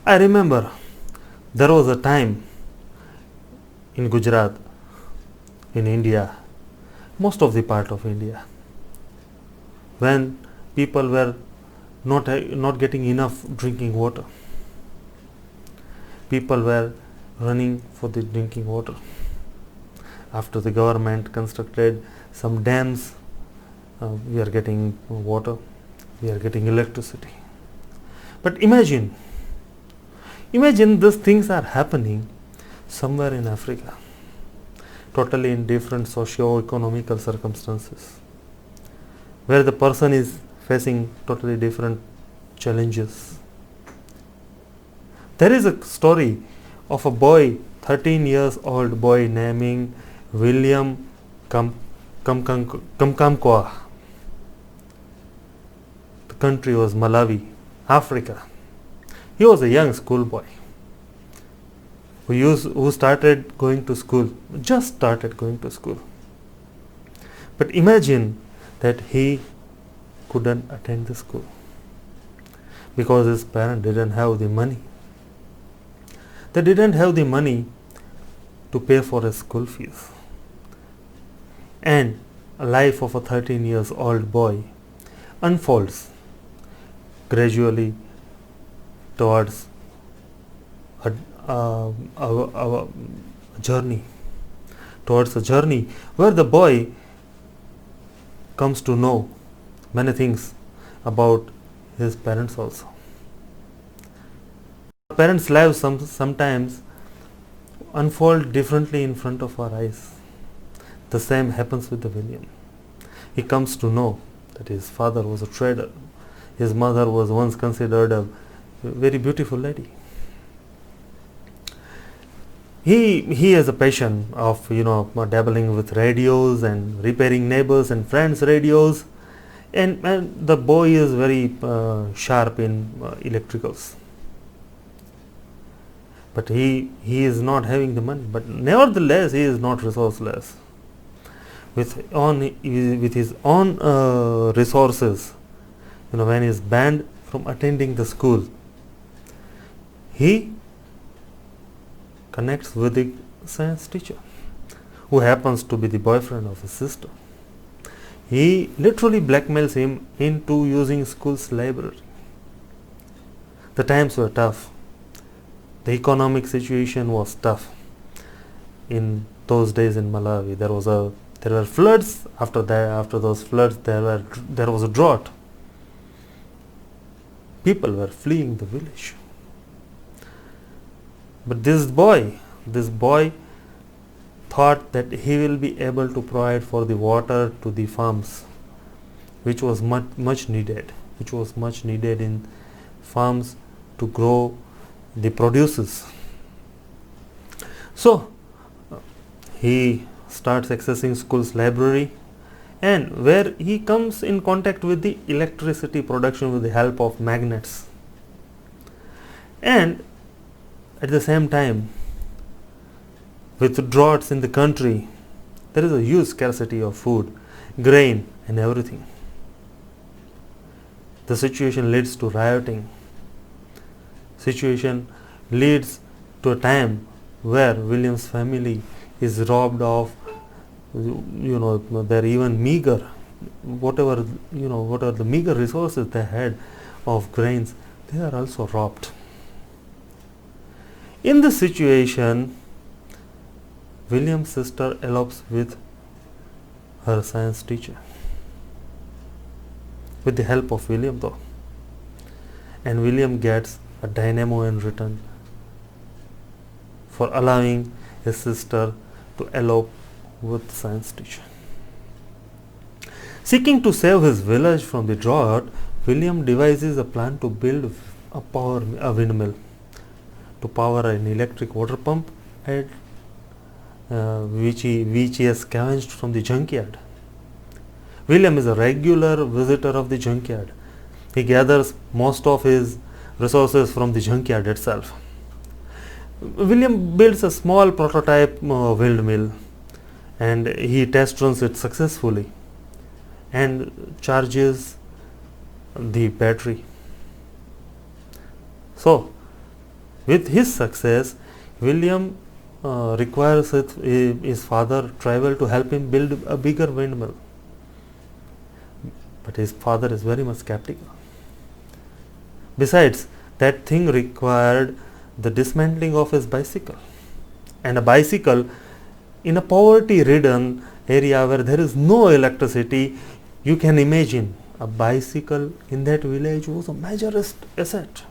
I remember there was a time in Gujarat, in India, most of the part of India, when people were not getting enough drinking water. People were running for the drinking water. After the government constructed some dams, we are getting water, we are getting electricity. But imagine these things are happening somewhere in Africa, totally in different socio-economical circumstances, where the person is facing totally different challenges. There is a story of a boy, 13 years old boy naming William Kamkamkwa. The country was Malawi, Africa. He was a young schoolboy who started going to school, just started going to school. But imagine that he couldn't attend the school because his parents didn't have the money. They didn't have the money to pay for his school fees. And a life of a 13 years old boy unfolds gradually towards a journey, towards a journey where the boy comes to know many things about his parents also. Parents' lives sometimes unfold differently in front of our eyes. The same happens with the William. He comes to know that his father was a trader. His mother was once considered a very beautiful lady. He has a passion of dabbling with radios and repairing neighbors and friends' radios, and the boy is very sharp in electricals. But he is not having the money. But nevertheless, he is not resourceless. With his own resources, when he is banned from attending the school, he connects with the science teacher, who happens to be the boyfriend of his sister. He literally blackmails him into using school's library. The times were tough. The economic situation was tough. In those days in Malawi, there were floods. After those floods, there was a drought. People were fleeing the village. But this boy thought that he will be able to provide for the water to the farms, which was much needed in farms to grow the produces. So he starts accessing school's library, and where he comes in contact with the electricity production with the help of magnets. And at the same time, with droughts in the country, there is a huge scarcity of food, grain and everything. The situation leads to rioting. Situation leads to a time where William's family is robbed of their even meager, whatever the meager resources they had of grains, they are also robbed. In this situation, William's sister elopes with her science teacher, with the help of William though. And William gets a dynamo in return for allowing his sister to elope with the science teacher. Seeking to save his village from the drought, William devises a plan to build a windmill to power an electric water pump which he has scavenged from the junkyard. William is a regular visitor of the junkyard. He gathers most of his resources from the junkyard itself. William builds a small prototype windmill, and he test runs it successfully and charges the battery. So With his success, William requires his father travel to help him build a bigger windmill. But his father is very much skeptical. Besides, that thing required the dismantling of his bicycle. And a bicycle in a poverty-ridden area where there is no electricity, you can imagine a bicycle in that village was a major asset.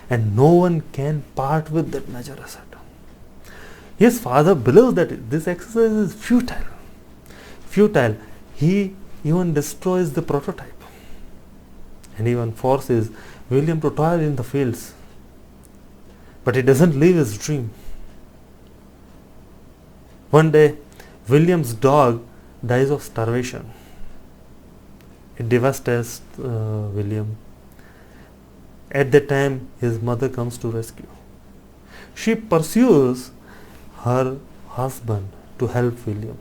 And no one can part with that major asset. His father believes that this exercise is futile. He even destroys the prototype and even forces William to toil in the fields. But he doesn't live his dream. One day, William's dog dies of starvation. It devastates William. At that time, his mother comes to rescue. She pursues her husband to help William.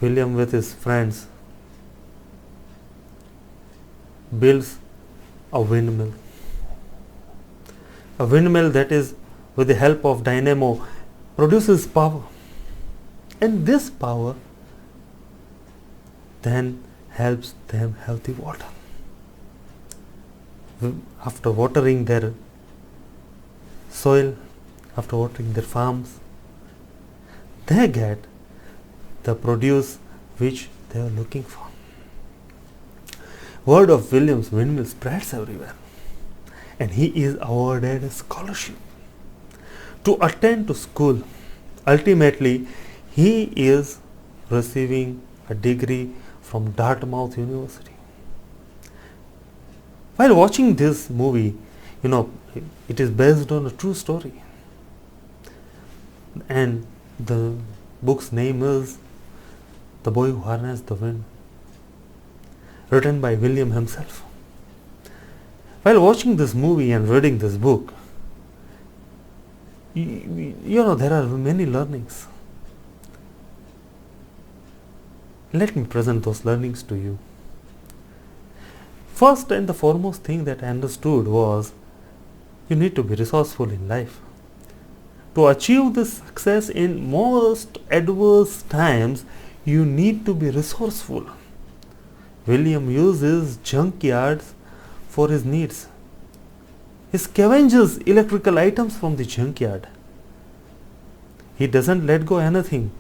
William with his friends builds a windmill. A windmill that is, with the help of dynamo, produces power. And this power then helps them have the water. After watering their soil, after watering their farms, they get the produce which they are looking for. Word of William's windmill spreads everywhere, and he is awarded a scholarship to attend to school. Ultimately, he is receiving a degree from Dartmouth University. While watching this movie, it is based on a true story, and the book's name is The Boy Who Harnessed the Wind, written by William himself. While watching this movie and reading this book, there are many learnings. Let me present those learnings to you. First and the foremost thing that I understood was you need to be resourceful in life. To achieve this success in most adverse times, you need to be resourceful. William uses junkyards for his needs. He scavenges electrical items from the junkyard. He doesn't let go anything.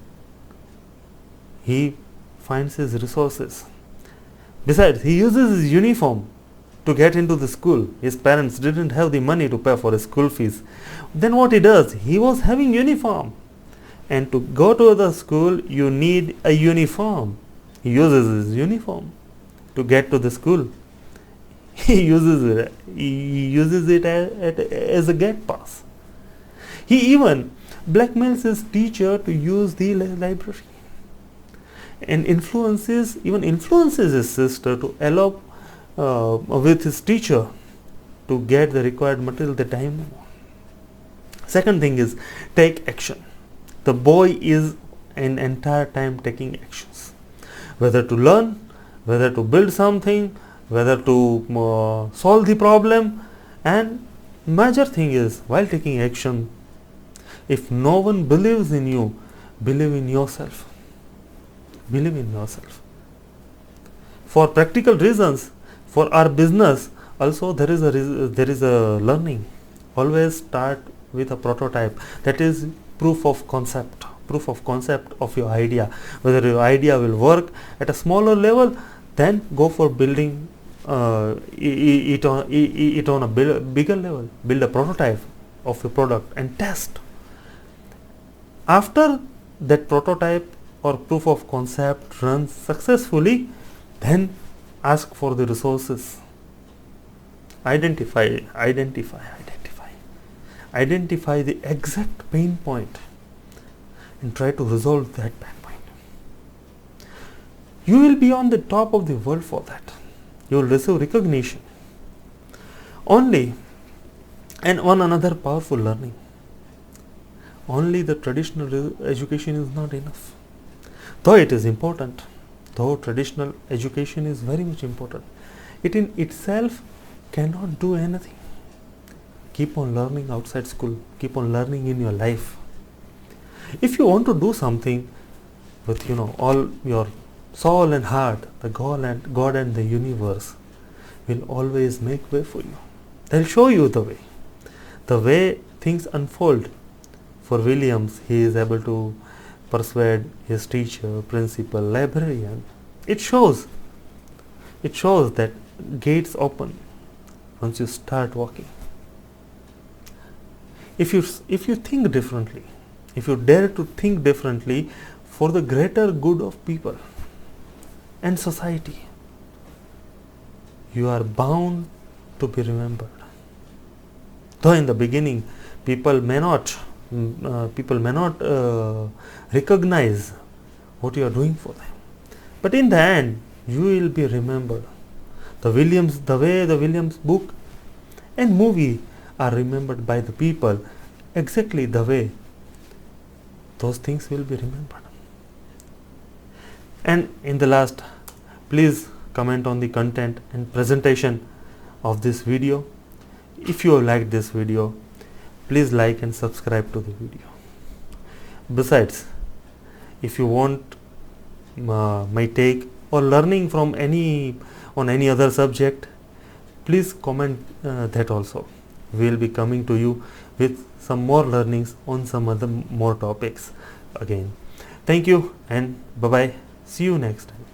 He finds his resources. Besides, he uses his uniform to get into the school. His parents didn't have the money to pay for his school fees. Then what he does? He was having uniform. And to go to the school, you need a uniform. He uses his uniform to get to the school. He uses it as a gate pass. He even blackmails his teacher to use the library, and influences his sister to elope with his teacher to get the required material the time. Second thing is take action. The boy is an entire time taking actions, whether to learn, whether to build something, whether to solve the problem. And major thing is, while taking action, if no one believes in you, believe in yourself. Believe in yourself. For practical reasons, for our business also there is a learning. Always start with a prototype, that is proof of concept of your idea. Whether your idea will work at a smaller level, then go for building it on a bigger level. Build a prototype of your product and test. After that prototype or proof of concept runs successfully, then ask for the resources. Identify the exact pain point and try to resolve that pain point. You will be on the top of the world for that. You will receive recognition. Only, and one another powerful learning, only the traditional education is not enough. Though it is important, though traditional education is very much important, it in itself cannot do anything. Keep on learning outside school. Keep on learning in your life. If you want to do something with all your soul and heart, the God and the universe will always make way for you. They'll show you the way things unfold. For Williams, he is able to persuade his teacher, principal, librarian. It shows that gates open once you start walking. If you think differently, if you dare to think differently for the greater good of people and society, you are bound to be remembered. Though in the beginning people may not recognize what you are doing for them, but in the end you will be remembered. The way the Williams book and movie are remembered by the people, exactly the way those things will be remembered. And in the last, please comment on the content and presentation of this video. If you have liked this video, please like and subscribe to the video. Besides, if you want my take or learning from any other subject, please comment that also. We will be coming to you with some more learnings on some other more topics again. Thank you and bye bye. See you next time.